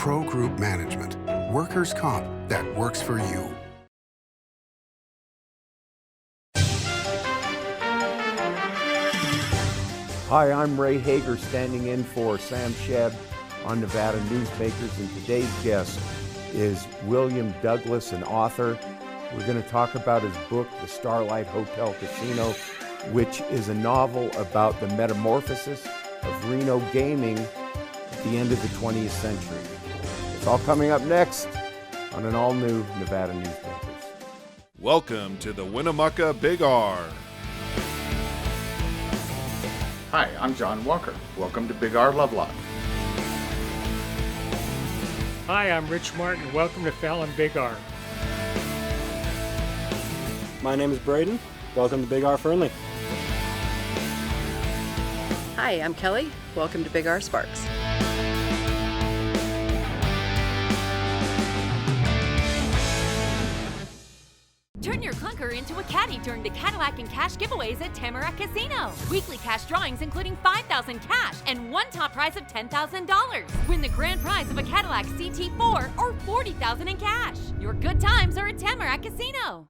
Pro Group Management. Workers' comp that works for you. Hi, I'm Ray Hagar, standing in for Sam Shedd on Nevada Newsmakers, and today's guest is William Douglas, an author. We're going to talk about his book, The Starlight Hotel Casino, which is a novel about the metamorphosis of Reno gaming at the end of the 20th century. It's all coming up next on an all-new Nevada Newsmakers. Welcome to the Winnemucca Big R. Hi, I'm John Walker. Welcome to Big R Lovelock. Hi, I'm Rich Martin. Welcome to Fallon Big R. My name is Braden. Welcome to Big R Fernley. Hi, I'm Kelly. Welcome to Big R Sparks. Turn your clunker into a caddy during the Cadillac and Cash giveaways at Tamarack Casino. Weekly cash drawings including $5,000 cash and one top prize of $10,000. Win the grand prize of a Cadillac CT4 or $40,000 in cash. Your good times are at Tamarack Casino.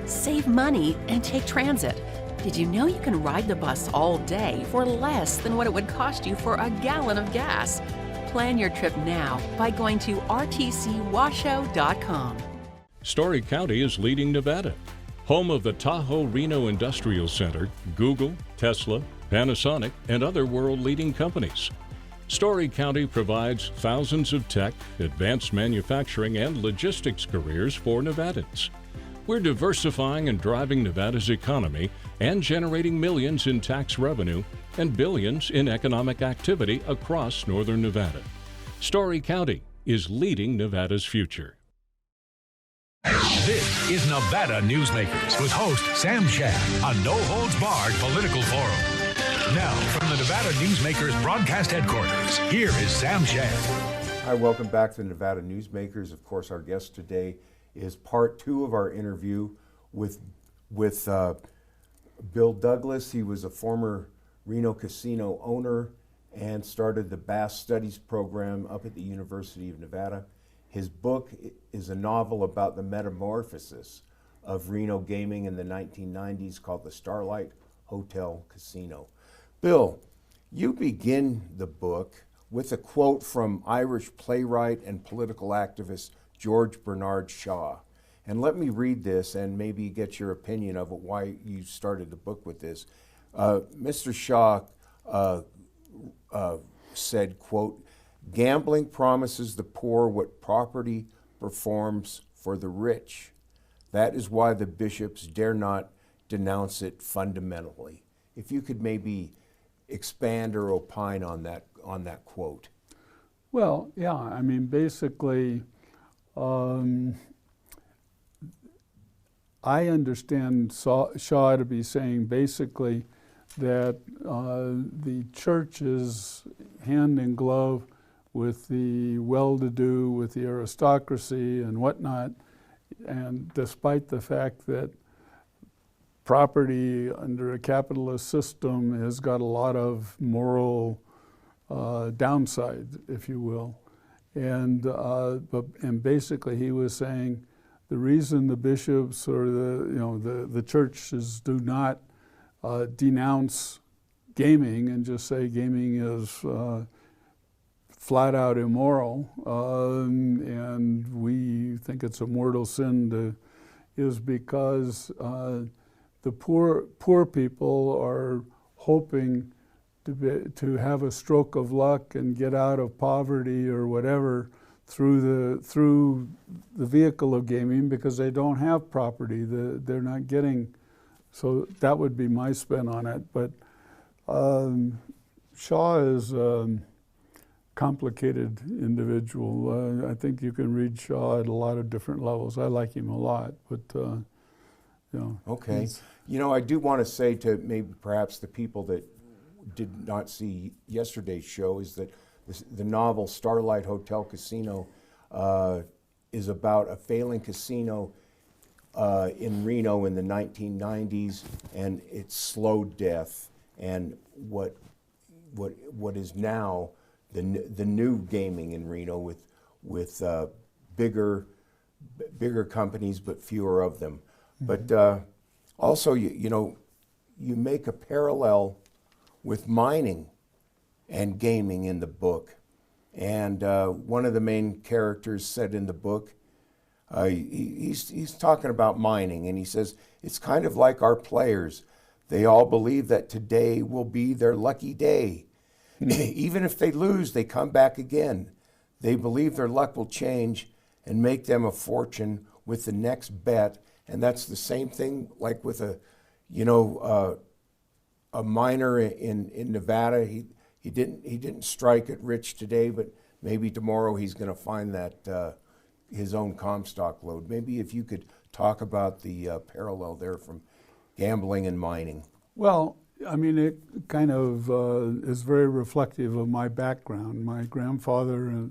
Save money and take transit. Did you know you can ride the bus all day for less than what it would cost you for a gallon of gas? Plan your trip now by going to rtcwashoe.com. Story County is leading Nevada. Home of the Tahoe Reno Industrial Center, Google, Tesla, Panasonic, and other world-leading companies. Story County provides thousands of tech, advanced manufacturing, and logistics careers for Nevadans. We're diversifying and driving Nevada's economy and generating millions in tax revenue and billions in economic activity across northern Nevada. Story County is leading Nevada's future. This is Nevada Newsmakers with host Sam Shedd, a no-holds-barred political forum. Now, from the Nevada Newsmakers broadcast headquarters, here is Sam Shedd. Hi, welcome back to the Nevada Newsmakers. Of course, our guest today is part two of our interview with Bill Douglas. He was a former Reno casino owner and started the Bass Studies program up at the University of Nevada. His book is a novel about the metamorphosis of Reno gaming in the 1990s called The Starlight Hotel Casino. Bill, you begin the book with a quote from Irish playwright and political activist George Bernard Shaw. And let me read this and maybe get your opinion of it, why you started the book with this. Mr. Shaw said, quote, "Gambling promises the poor what property performs for the rich. That is why the bishops dare not denounce it fundamentally." If you could maybe expand or opine on that quote. Well, yeah, I mean, basically, I understand Shaw to be saying basically that the church is hand in glove with the well-to-do, with the aristocracy and whatnot, and despite the fact that property under a capitalist system has got a lot of moral downside, if you will. And basically he was saying the reason the bishops or the churches do not denounce gaming and just say gaming is flat out immoral and we think it's a mortal sin is because the poor people are hoping to have a stroke of luck and get out of poverty or whatever through the vehicle of gaming because they don't have property. They're not getting, so that would be my spin on it. But Shaw is complicated individual. I think you can read Shaw at a lot of different levels. I like him a lot, but Okay. I do want to say to maybe perhaps the people that did not see yesterday's show is that the novel Starlight Hotel Casino is about a failing casino in Reno in the 1990s and its slow death and what is now the new gaming in Reno with bigger companies but fewer of them. Mm-hmm. But also you make a parallel with mining and gaming in the book. And one of the main characters said in the book, he's talking about mining, and he says, it's kind of like our players. They all believe that today will be their lucky day. Even if they lose, they come back again. They believe their luck will change and make them a fortune with the next bet. And that's the same thing like with a miner in Nevada. He didn't strike it rich today, but maybe tomorrow he's going to find that his own Comstock load. Maybe if you could talk about the parallel there from gambling and mining. Well, I mean, it kind of is very reflective of my background. My grandfather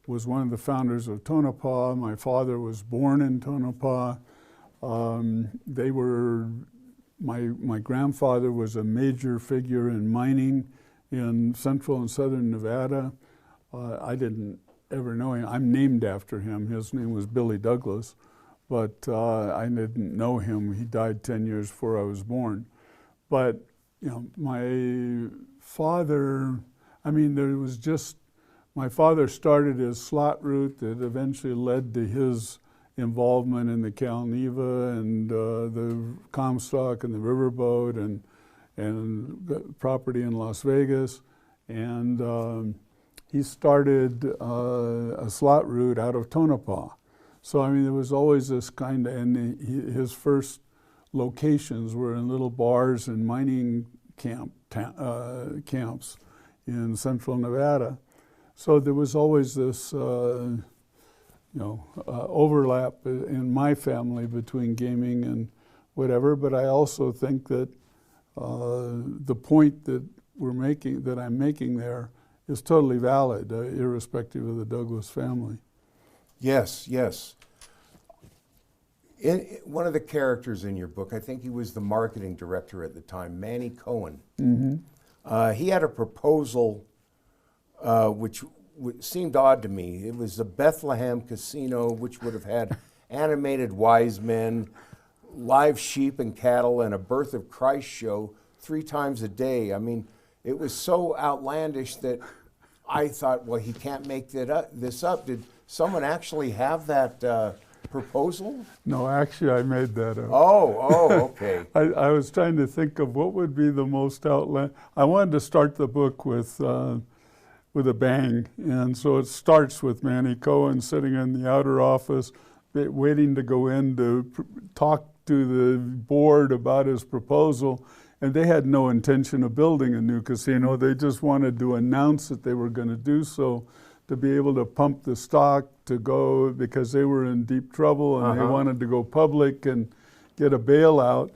was one of the founders of Tonopah. My father was born in Tonopah. My grandfather was a major figure in mining in central and southern Nevada. I didn't ever know him. I'm named after him. His name was Billy Douglas, but I didn't know him. He died 10 years before I was born. But my father, my father started his slot route that eventually led to his involvement in the Calneva and the Comstock and the Riverboat and property in Las Vegas. And he started a slot route out of Tonopah. So, there was always this kind of, and his first locations were in little bars and mining camps in central Nevada. So there was always this overlap in my family between gaming and whatever, but I also think that the point that I'm making there is totally valid, irrespective of the Douglas family. Yes. One of the characters in your book, I think he was the marketing director at the time, Manny Cohen. Mm-hmm. He had a proposal which seemed odd to me. It was the Bethlehem Casino, which would have had animated wise men, live sheep and cattle, and a Birth of Christ show 3 times a day. It was so outlandish that I thought, well, he can't make this up. Did someone actually have that proposal? No, actually, I made that up. Oh, okay. I was trying to think of what would be the most outlandish. I wanted to start the book with a bang, and so it starts with Manny Cohen sitting in the outer office, waiting to go in to talk to the board about his proposal, and they had no intention of building a new casino. They just wanted to announce that they were going to do so, to be able to pump the stock to go, because they were in deep trouble and they wanted to go public and get a bailout.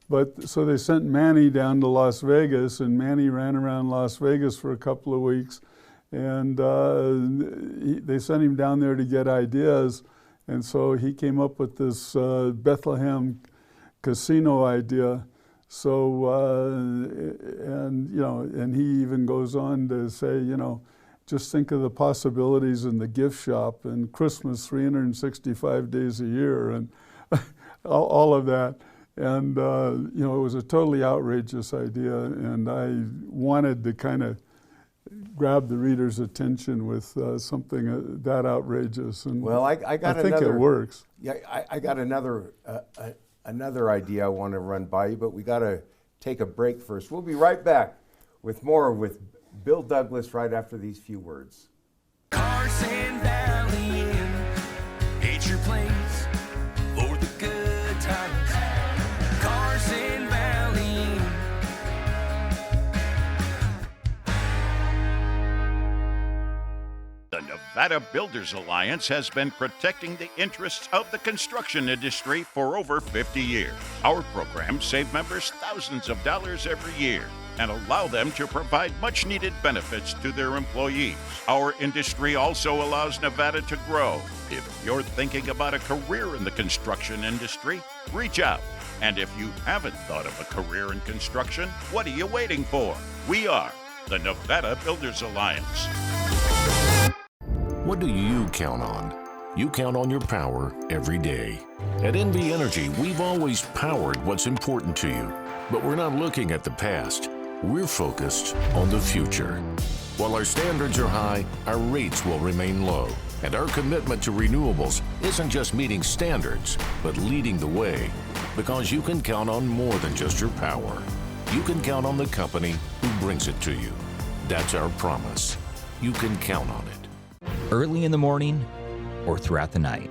But so they sent Manny down to Las Vegas, and Manny ran around Las Vegas for a couple of weeks, and they sent him down there to get ideas. And so he came up with this Bethlehem casino idea. So, and he even goes on to say, just think of the possibilities in the gift shop and Christmas 365 days a year and all of that. And, it was a totally outrageous idea, and I wanted to kind of grab the reader's attention with something that outrageous. And well, I think it works. Yeah, I got another idea I want to run by you, but we got to take a break first. We'll be right back with more with Bill Douglas right after these few words. Carson Valley Inn, it's your place for the good times. Carson Valley Inn. Nevada Builders Alliance has been protecting the interests of the construction industry for over 50 years. Our programs save members thousands of dollars every year and allow them to provide much-needed benefits to their employees. Our industry also allows Nevada to grow. If you're thinking about a career in the construction industry, reach out. And if you haven't thought of a career in construction, what are you waiting for? We are the Nevada Builders Alliance. What do you count on? You count on your power every day. At NV Energy, we've always powered what's important to you, but we're not looking at the past. We're focused on the future. While our standards are high, our rates will remain low. And our commitment to renewables isn't just meeting standards, but leading the way. Because you can count on more than just your power. You can count on the company who brings it to you. That's our promise. You can count on it. Early in the morning or throughout the night,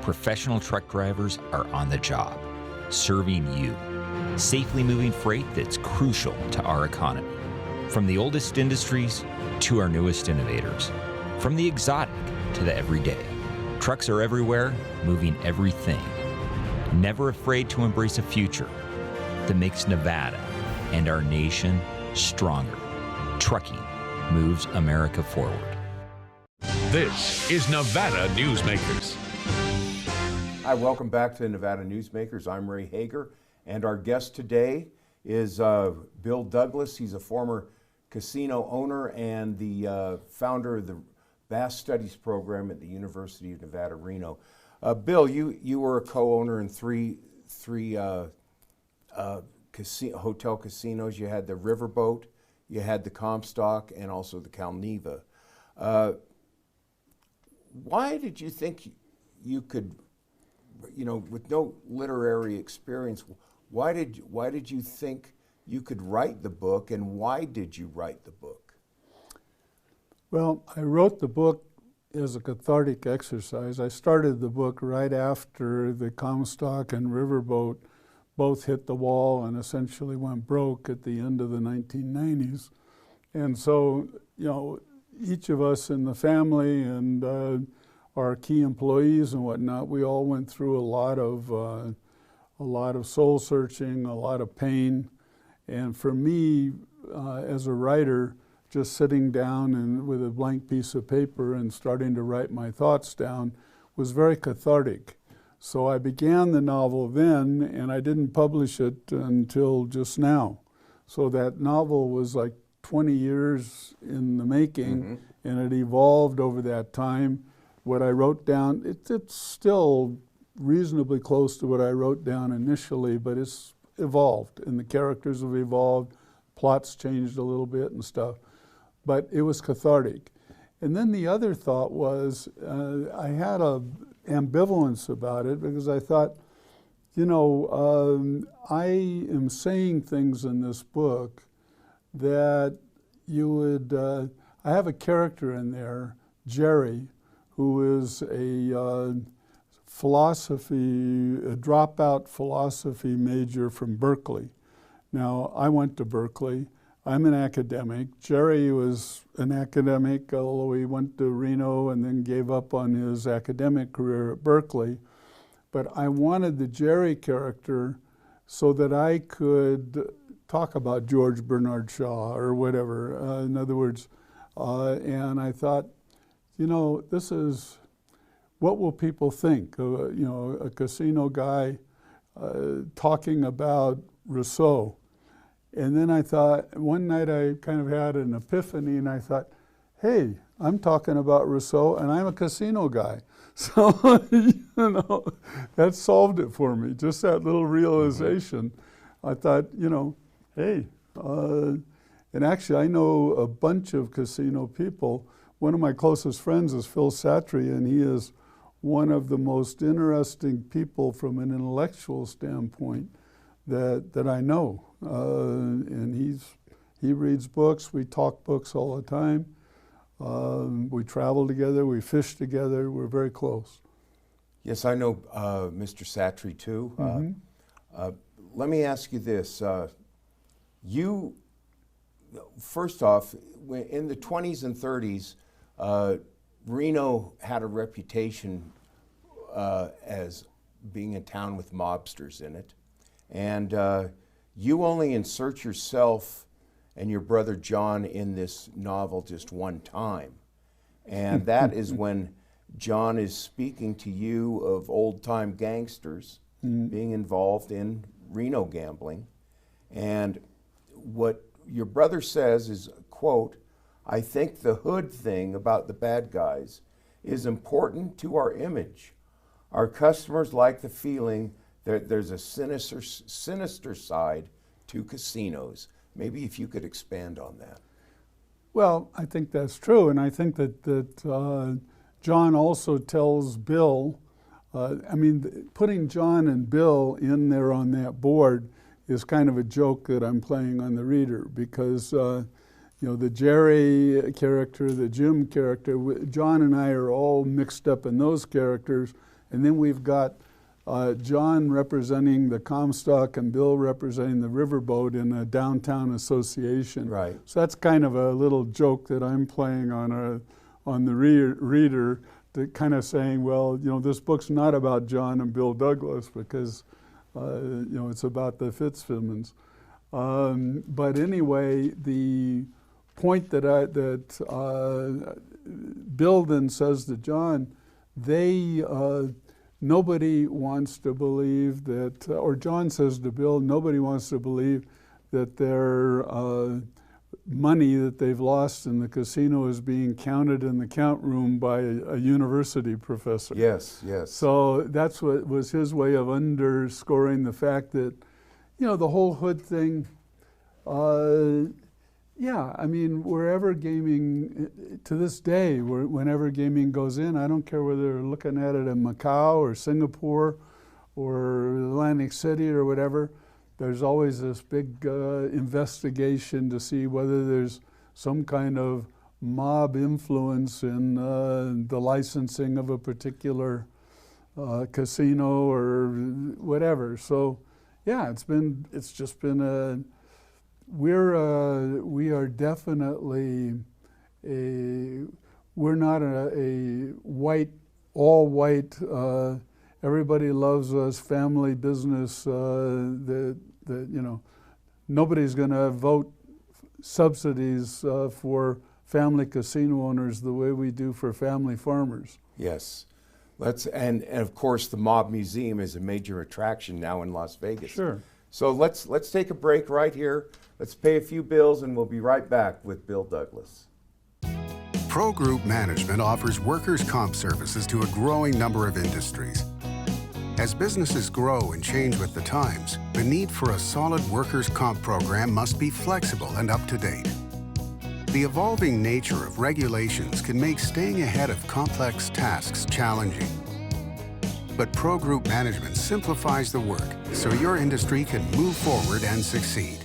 professional truck drivers are on the job, serving you, safely moving freight that's crucial to our economy. From the oldest industries to our newest innovators, from the exotic to the everyday, trucks are everywhere, moving everything. Never afraid to embrace a future that makes Nevada and our nation stronger. Trucking moves America forward. This is Nevada Newsmakers. Hi, welcome back to Nevada Newsmakers. I'm Ray Hagar, and our guest today is Bill Douglas. He's a former casino owner and the founder of the Bass Studies program at the University of Nevada, Reno. Bill, you were a co-owner in three hotel casinos. You had the Riverboat, you had the Comstock, and also the Calneva. Why did you think you could, with no literary experience, why did you think you could write the book, and why did you write the book? Well, I wrote the book as a cathartic exercise. I started the book right after the Comstock and Riverboat both hit the wall and essentially went broke at the end of the 1990s. And so, each of us in the family and our key employees and whatnot, we all went through a lot of soul searching, a lot of pain. And for me, as a writer, just sitting down and with a blank piece of paper and starting to write my thoughts down was very cathartic. So I began the novel then, and I didn't publish it until just now. So that novel was like 20 years in the making, and it evolved over that time. What I wrote down, it's still reasonably close to what I wrote down initially, but it's evolved, and the characters have evolved, plots changed a little bit and stuff, but it was cathartic. And then the other thought was, I had a ambivalence about it because I thought, I am saying things in this book that you would, I have a character in there, Jerry, who is a dropout philosophy major from Berkeley. Now, I went to Berkeley. I'm an academic. Jerry was an academic, although he went to Reno and then gave up on his academic career at Berkeley. But I wanted the Jerry character so that I could talk about George Bernard Shaw or whatever. In other words, and I thought, this is, what will people think? A casino guy talking about Rousseau. And then I thought, one night I kind of had an epiphany and I thought, hey, I'm talking about Rousseau and I'm a casino guy. So, that solved it for me, just that little realization. I thought, hey, and actually I know a bunch of casino people. One of my closest friends is Phil Satry, and he is one of the most interesting people from an intellectual standpoint that I know. And he reads books, we talk books all the time. We travel together, we fish together, we're very close. Yes, I know Mr. Satry too. Let me ask you this. First off, in the 20s and 30s, Reno had a reputation as being a town with mobsters in it. And you only insert yourself and your brother John in this novel just one time. And that is when John is speaking to you of old-time gangsters being involved in Reno gambling. And what your brother says is, quote, "I think the hood thing about the bad guys is important to our image. Our customers like the feeling that there's a sinister side to casinos." Maybe if you could expand on that. Well, I think that's true, and I think that John also tells Bill, putting John and Bill in there on that board is kind of a joke that I'm playing on the reader, because the Jerry character, the Jim character, John and I are all mixed up in those characters, and then we've got John representing the Comstock and Bill representing the Riverboat in a downtown association. Right. So that's kind of a little joke that I'm playing on the reader, to kind of saying, well, this book's not about John and Bill Douglas, because it's about the Fitzsimmons. But anyway, the point that Bill then says to John, nobody wants to believe that, or John says to Bill, nobody wants to believe that their money that they've lost in the casino is being counted in the count room by a university professor. Yes, yes. So that's what was his way of underscoring the fact that, the whole hood thing, wherever gaming, to this day, whenever gaming goes in, I don't care whether they're looking at it in Macau or Singapore or Atlantic City or whatever, there's always this big investigation to see whether there's some kind of mob influence in the licensing of a particular casino or whatever. So, yeah, we are definitely we're not a white, all white, everybody loves us family business that nobody's going to vote subsidies for family casino owners the way we do for family farmers. Yes. And of course the Mob Museum is a major attraction now in Las Vegas. Sure. So let's take a break right here. Let's pay a few bills and we'll be right back with Bill Douglas. Pro Group Management offers workers' comp services to a growing number of industries. As businesses grow and change with the times, the need for a solid workers' comp program must be flexible and up to date. The evolving nature of regulations can make staying ahead of complex tasks challenging. But Pro Group Management simplifies the work so your industry can move forward and succeed.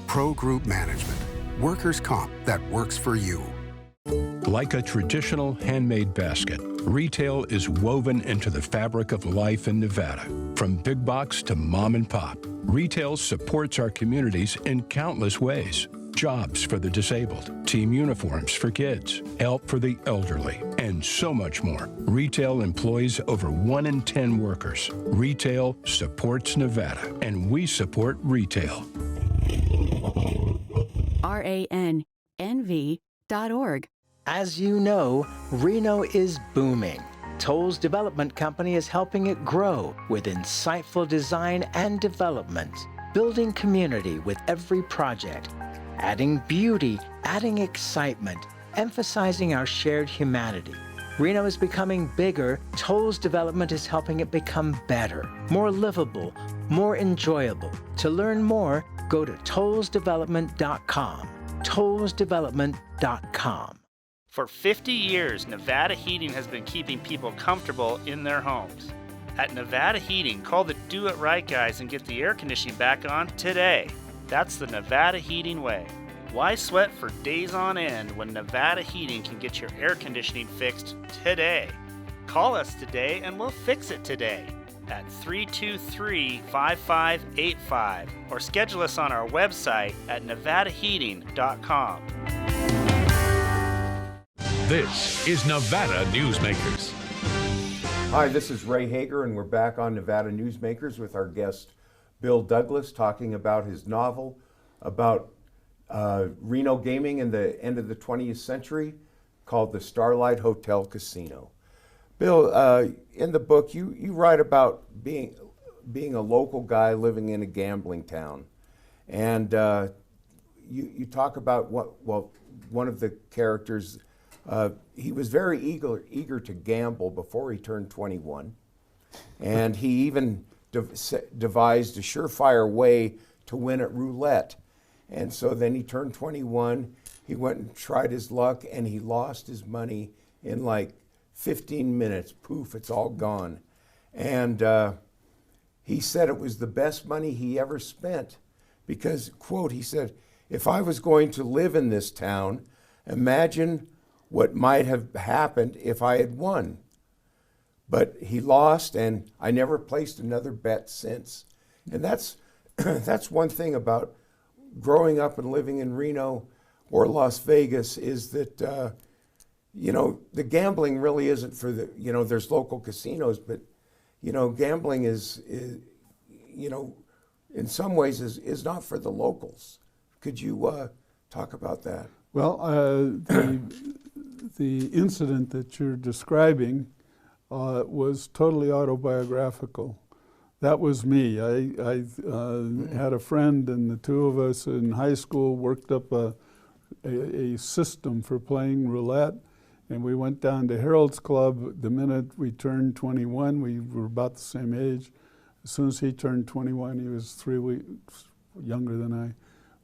Pro Group Management, workers' comp that works for you. Like a traditional handmade basket, retail is woven into the fabric of life in Nevada. From big box to mom and pop, retail supports our communities in countless ways. Jobs for the disabled, team uniforms for kids, help for the elderly, and so much more. Retail employs over 1 in 10 workers. Retail supports Nevada, and we support retail. RANNV.org. As you know, Reno is booming. Toll's development company is helping it grow with insightful design and development, building community with every project, adding beauty, adding excitement, emphasizing our shared humanity. Reno is becoming bigger. Toll's development is helping it become better, more livable, more enjoyable. To learn more, go to tollsdevelopment.com. tollsdevelopment.com. For 50 years, Nevada Heating has been keeping people comfortable in their homes. At Nevada Heating, call the Do It Right guys and get the air conditioning back on today. That's the Nevada Heating way. Why sweat for days on end when Nevada Heating can get your air conditioning fixed today? Call us today and we'll fix it today at 323-5585 or schedule us on our website at nevadaheating.com. This is Nevada Newsmakers. Hi, this is Ray Hagar, and we're back on Nevada Newsmakers with our guest, Bill Douglas, talking about his novel about Reno gaming in the end of the 20th century called The Starlight Hotel Casino. Bill, in the book, you write about being a local guy living in a gambling town. And you talk about one of the characters, he was very eager to gamble before he turned 21. And he even devised a surefire way to win at roulette. And so then he turned 21, he went and tried his luck, and he lost his money in like 15 minutes. Poof, it's all gone. And he said it was the best money he ever spent because, quote, he said, if I was going to live in this town, imagine what might have happened if I had won. But he lost, and I never placed another bet since. And that's one thing about growing up and living in Reno or Las Vegas is that, the gambling really isn't for the, there's local casinos, but, gambling is in some ways is not for the locals. Could you talk about that? Well, the incident that you're describing was totally autobiographical. That was me. I had a friend, and the two of us in high school worked up a system for playing roulette, and we went down to Harold's Club. The minute we turned 21, we were about the same age. As soon as he turned 21, he was 3 weeks younger than I.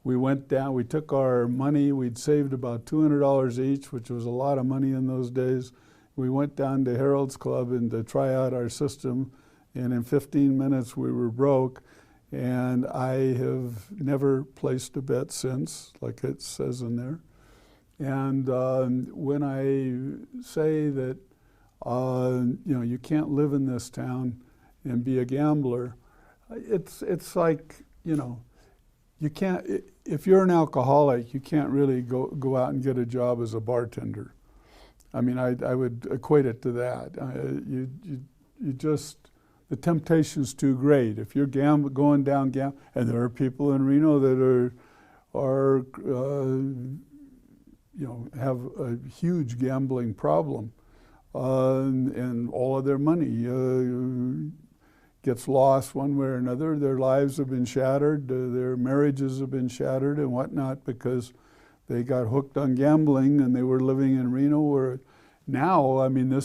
We went down, we took our money, we'd saved about $200 each, which was a lot of money in those days. We went down to Harold's Club and to try out our system, and in 15 minutes we were broke, and I have never placed a bet since, like it says in there. And when I say that, you can't live in this town and be a gambler, it's like, you can't, if you're an alcoholic, you can't really go out and get a job as a bartender. I mean, I would equate it to that. You just, the temptation's too great. If you're going down, and there are people in Reno that are have a huge gambling problem, and all of their money gets lost one way or another. Their lives have been shattered, their marriages have been shattered and whatnot because they got hooked on gambling and they were living in Reno where now, I mean,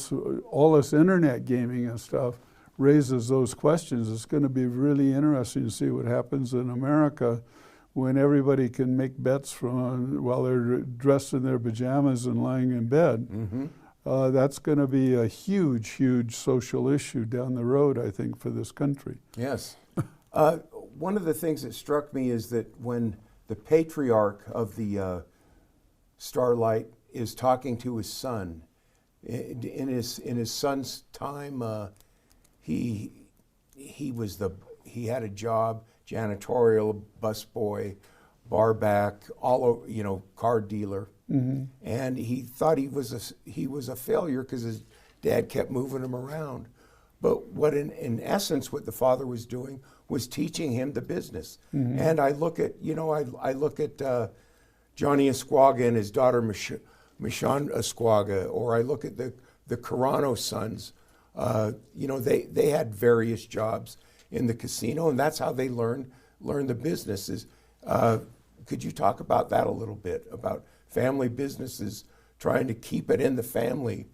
all this internet gaming and stuff raises those questions. It's going to be really interesting to see what happens in America when everybody can make bets while they're dressed in their pajamas and lying in bed. Mm-hmm. That's going to be a huge, huge social issue down the road, I think, for this country. Yes. One of the things that struck me is that when the patriarch of the Starlight is talking to his son, in his son's time, he had a job, janitorial, busboy, bar back, car dealer. Mm-hmm. And he thought he was a failure because his dad kept moving him around. But what in essence what the father was doing was teaching him the business. Mm-hmm. And I look at Johnny Esquaga and his daughter Michonne Esquaga, or I look at the Carano sons. They had various jobs in the casino, and that's how they learned the businesses. Could you talk about that a little bit, about family businesses, trying to keep it in the family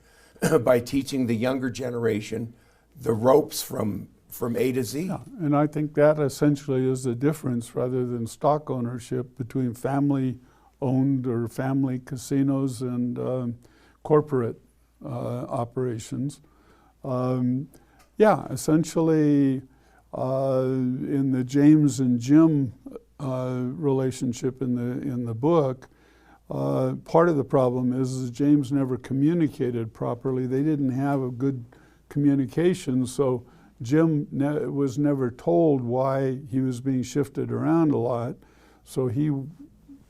by teaching the younger generation the ropes from A to Z? Yeah, and I think that essentially is the difference, rather than stock ownership, between family-owned or family casinos and corporate operations. Essentially, in the James and Jim relationship in the book, part of the problem is James never communicated properly. They didn't have a good communication, so Jim was never told why he was being shifted around a lot. So he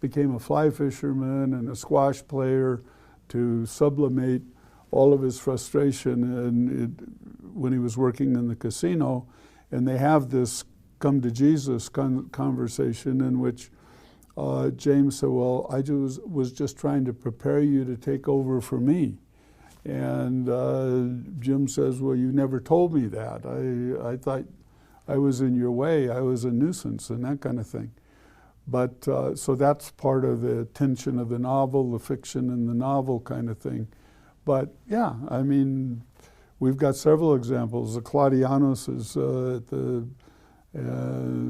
became a fly fisherman and a squash player to sublimate all of his frustration when he was working in the casino. And they have this come to Jesus conversation in which James said, well, I was just trying to prepare you to take over for me. And Jim says, well, you never told me that. I thought I was in your way. I was a nuisance and that kind of thing. But so that's part of the tension of the novel, the fiction in the novel kind of thing. But yeah, I mean, we've got several examples. The Claudianos is at the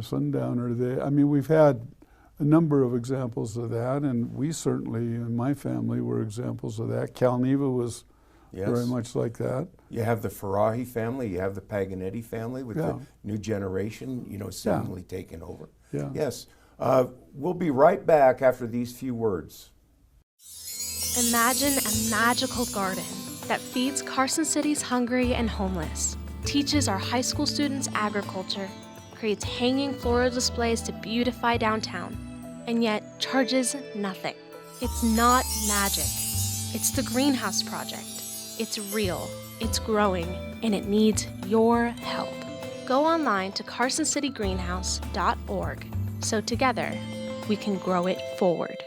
Sundowner. I mean, we've had a number of examples of that, and we certainly, in my family, were examples of that. Calneva was very much like that. You have the Farahi family, you have the Paganetti family with the new generation, you know, seemingly taking over. Yeah. Yes. We'll be right back after these few words. Imagine a magical garden that feeds Carson City's hungry and homeless, teaches our high school students agriculture, creates hanging floral displays to beautify downtown, and yet charges nothing. It's not magic. It's the Greenhouse Project. It's real, it's growing, and it needs your help. Go online to carsоncitygreenhouse.org so together we can grow it forward.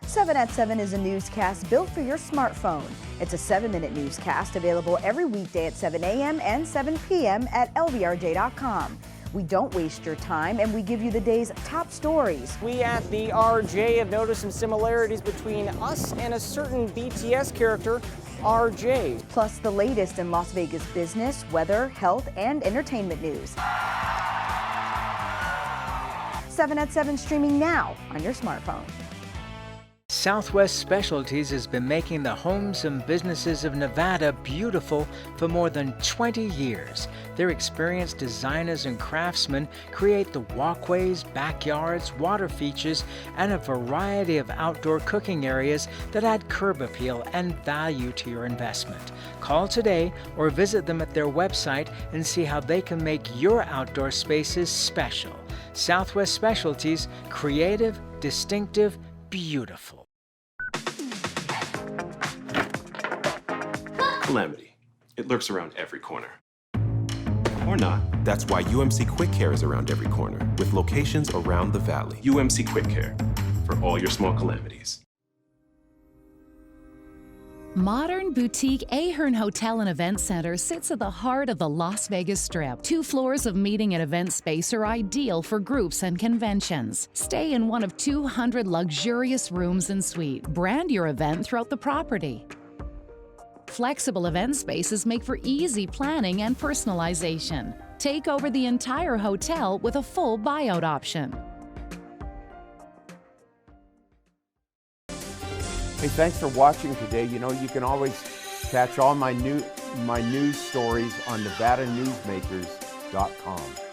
7 at 7 is a newscast built for your smartphone. It's a 7-minute newscast available every weekday at 7 a.m. and 7 p.m. at lvrj.com. We don't waste your time, and we give you the day's top stories. We at the RJ have noticed some similarities between us and a certain BTS character, RJ. Plus the latest in Las Vegas business, weather, health, and entertainment news. 7 at 7 streaming now on your smartphone. Southwest Specialties has been making the homes and businesses of Nevada beautiful for more than 20 years. Their experienced designers and craftsmen create the walkways, backyards, water features, and a variety of outdoor cooking areas that add curb appeal and value to your investment. Call today or visit them at their website and see how they can make your outdoor spaces special. Southwest Specialties, creative, distinctive, beautiful. Calamity. It lurks around every corner. Or not. That's why UMC Quick Care is around every corner, with locations around the valley. UMC Quick Care, for all your small calamities. Modern boutique Ahern Hotel and Event Center sits at the heart of the Las Vegas Strip. 2 floors of meeting and event space are ideal for groups and conventions. Stay in one of 200 luxurious rooms and suites. Brand your event throughout the property. Flexible event spaces make for easy planning and personalization. Take over the entire hotel with a full buyout option. Hey, thanks for watching today. You know, you can always catch all my news stories on NevadaNewsmakers.com.